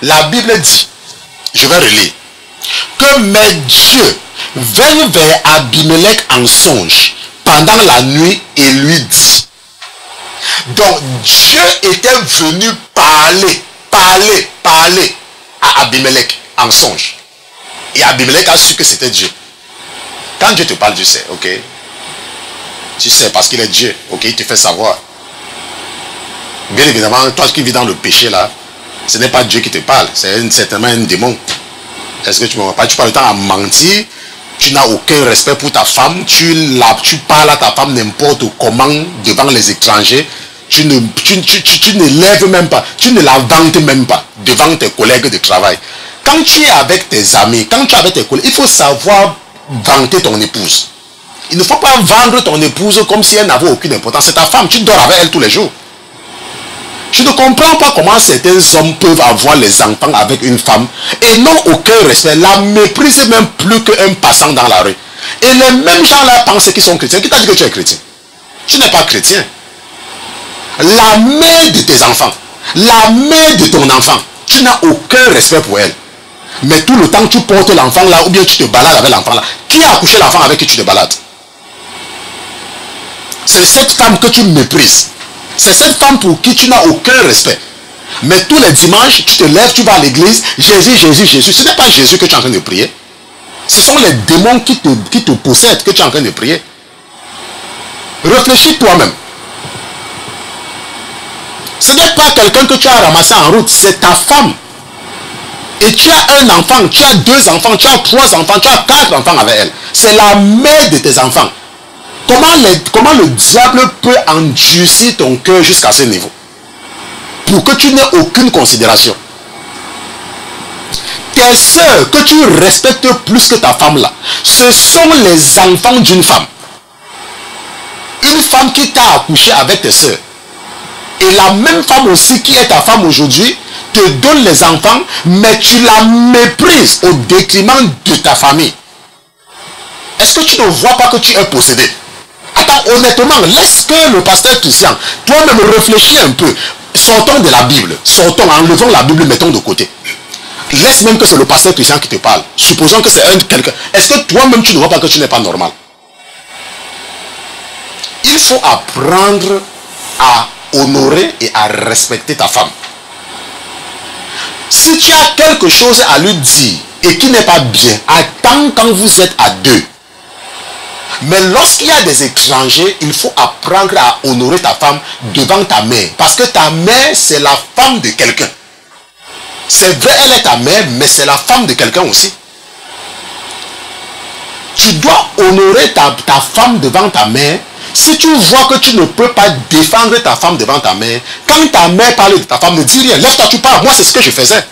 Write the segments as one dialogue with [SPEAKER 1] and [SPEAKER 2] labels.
[SPEAKER 1] La Bible dit, je vais relire, que mais Dieu vint vers Abimelech en songe pendant la nuit et lui dit. Donc Dieu était venu parler à Abimelech en songe. Et Abimelech a su que c'était Dieu. Quand Dieu te parle, tu sais, ok? Tu sais parce qu'il est Dieu, ok? Il te fait savoir. Bien évidemment, toi qui vis dans le péché là, ce n'est pas Dieu qui te parle, c'est certainement un démon. Est-ce que tu me vois pas? Tu passes le temps à mentir, tu n'as aucun respect pour ta femme, tu parles à ta femme n'importe comment devant les étrangers, tu ne lèves même pas, tu ne la vantes même pas devant tes collègues de travail. Quand tu es avec tes amis, quand tu es avec tes collègues, il faut savoir vanter ton épouse. Il ne faut pas vendre ton épouse comme si elle n'avait aucune importance. C'est ta femme, tu dors avec elle tous les jours. Je ne comprends pas comment certains hommes peuvent avoir les enfants avec une femme et n'ont aucun respect, la méprisent même plus qu'un passant dans la rue. Et les mêmes gens-là pensent qu'ils sont chrétiens. Qui t'a dit que tu es chrétien? Tu n'es pas chrétien. La mère de tes enfants, la mère de ton enfant, tu n'as aucun respect pour elle. Mais tout le temps tu portes l'enfant là ou bien tu te balades avec l'enfant là. Qui a accouché l'enfant avec qui tu te balades? C'est cette femme que tu méprises. C'est cette femme pour qui tu n'as aucun respect. Mais tous les dimanches, tu te lèves, tu vas à l'église, Jésus, Jésus, Jésus. Ce n'est pas Jésus que tu es en train de prier. Ce sont les démons qui te possèdent que tu es en train de prier. Réfléchis toi-même. Ce n'est pas quelqu'un que tu as ramassé en route, c'est ta femme. Et tu as un enfant, tu as 2 enfants, tu as 3 enfants, tu as 4 enfants avec elle. C'est la mère de tes enfants. Comment le diable peut endurcir ton cœur jusqu'à ce niveau? Pour que tu n'aies aucune considération. Tes soeurs que tu respectes plus que ta femme là, ce sont les enfants d'une femme. Une femme qui t'a accouché avec tes soeurs. Et la même femme aussi qui est ta femme aujourd'hui te donne les enfants, mais tu la méprises au détriment de ta famille. Est-ce que tu ne vois pas que tu es possédé? Attends, honnêtement, laisse que le pasteur Christian, toi-même réfléchis un peu. Sortons de la Bible, sortons, enlevons la Bible, mettons de côté. Laisse même que c'est le pasteur Christian qui te parle. Supposons que c'est quelqu'un. Est-ce que toi-même tu ne vois pas que tu n'es pas normal? Il faut apprendre à honorer et à respecter ta femme. Si tu as quelque chose à lui dire et qui n'est pas bien, attends quand vous êtes à 2. Mais lorsqu'il y a des étrangers, il faut apprendre à honorer ta femme devant ta mère. Parce que ta mère, c'est la femme de quelqu'un. C'est vrai, elle est ta mère, mais c'est la femme de quelqu'un aussi. Tu dois honorer ta femme devant ta mère. Si tu vois que tu ne peux pas défendre ta femme devant ta mère, quand ta mère parle de ta femme, ne dis rien. Lève-toi, tu parles. Moi, c'est ce que je faisais.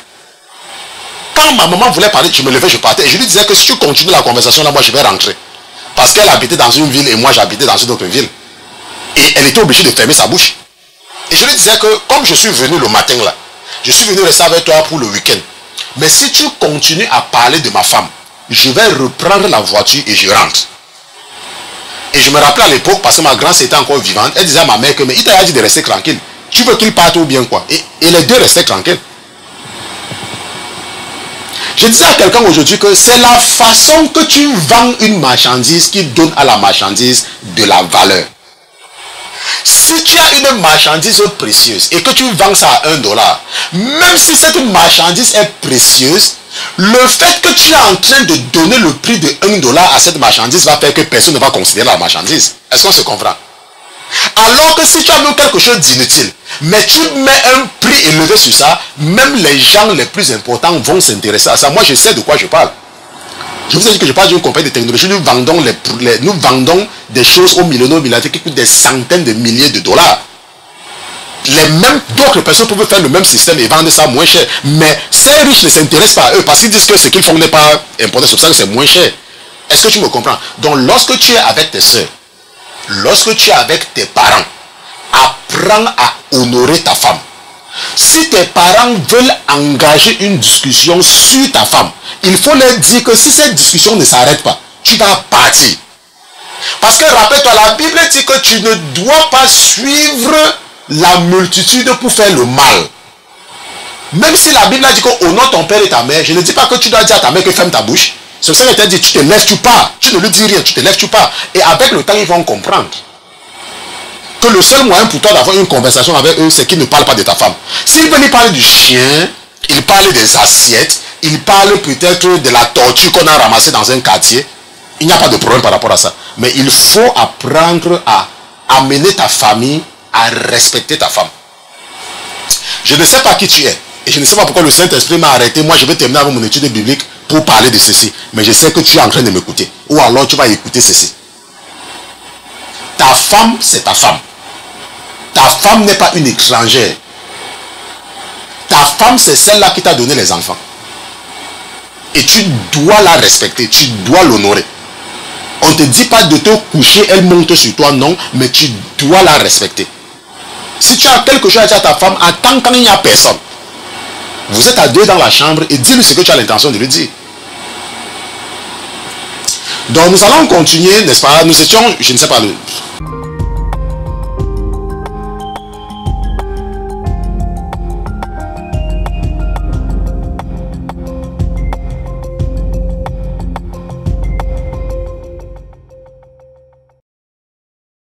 [SPEAKER 1] Quand ma maman voulait parler, je me levais, je partais. Et je lui disais que si tu continues la conversation là, moi, je vais rentrer. Parce qu'elle habitait dans une ville et moi j'habitais dans une autre ville. Et elle était obligée de fermer sa bouche. Et je lui disais que comme je suis venu le matin là, je suis venu rester avec toi pour le week-end. Mais si tu continues à parler de ma femme, je vais reprendre la voiture et je rentre. Et je me rappelais à l'époque, parce que ma grand-sœur était encore vivante, elle disait à ma mère que mais il t'a dit de rester tranquille. Tu veux qu'il parte ou bien quoi? Et les deux restaient tranquilles. Je disais à quelqu'un aujourd'hui que c'est la façon que tu vends une marchandise qui donne à la marchandise de la valeur. Si tu as une marchandise précieuse et que tu vends ça à $1, même si cette marchandise est précieuse, le fait que tu es en train de donner le prix de $1 à cette marchandise va faire que personne ne va considérer la marchandise. Est-ce qu'on se comprend? Alors que si tu as mis quelque chose d'inutile, mais tu mets un prix élevé sur ça, même les gens les plus importants vont s'intéresser à ça. Moi, je sais de quoi je parle. Je vous ai dit que je parle d'une compagnie de technologie. Nous vendons des choses aux millionnaires qui coûtent des centaines de milliers de dollars. Les mêmes d'autres personnes peuvent faire le même système et vendre ça moins cher. Mais ces riches ne s'intéressent pas à eux parce qu'ils disent que ce qu'ils font n'est pas important. C'est pour ça que c'est moins cher. Est-ce que tu me comprends? Donc, lorsque tu es avec tes soeurs, lorsque tu es avec tes parents, apprends à honorer ta femme. Si tes parents veulent engager une discussion sur ta femme, il faut leur dire que si cette discussion ne s'arrête pas, tu vas partir. Parce que rappelle-toi, la Bible dit que tu ne dois pas suivre la multitude pour faire le mal. Même si la Bible a dit qu'au nom de ton père et ta mère, je ne dis pas que tu dois dire à ta mère que ferme ta bouche. C'est ça que t'a dit, tu te lèves, tu pars. Tu ne lui dis rien, tu te lèves, tu pars. Et avec le temps, ils vont comprendre que le seul moyen pour toi d'avoir une conversation avec eux, c'est qu'ils ne parlent pas de ta femme. S'ils veulent lui parler du chien, ils parlent des assiettes, ils parlent peut-être de la tortue qu'on a ramassée dans un quartier, il n'y a pas de problème par rapport à ça. Mais il faut apprendre à amener ta famille à respecter ta femme. Je ne sais pas qui tu es. Et je ne sais pas pourquoi le Saint-Esprit m'a arrêté. Moi, je vais terminer avec mon étude biblique pour parler de ceci. Mais je sais que tu es en train de m'écouter. Ou alors tu vas écouter ceci. Ta femme, c'est ta femme. Ta femme n'est pas une étrangère. Ta femme, c'est celle-là qui t'a donné les enfants. Et tu dois la respecter. Tu dois l'honorer. On ne te dit pas de te coucher, elle monte sur toi, non. Mais tu dois la respecter. Si tu as quelque chose à dire à ta femme, attends quand il n'y a personne. Vous êtes à deux dans la chambre et dis-lui ce que tu as l'intention de lui dire. Donc nous allons continuer, n'est-ce pas? Nous étions, je ne sais pas,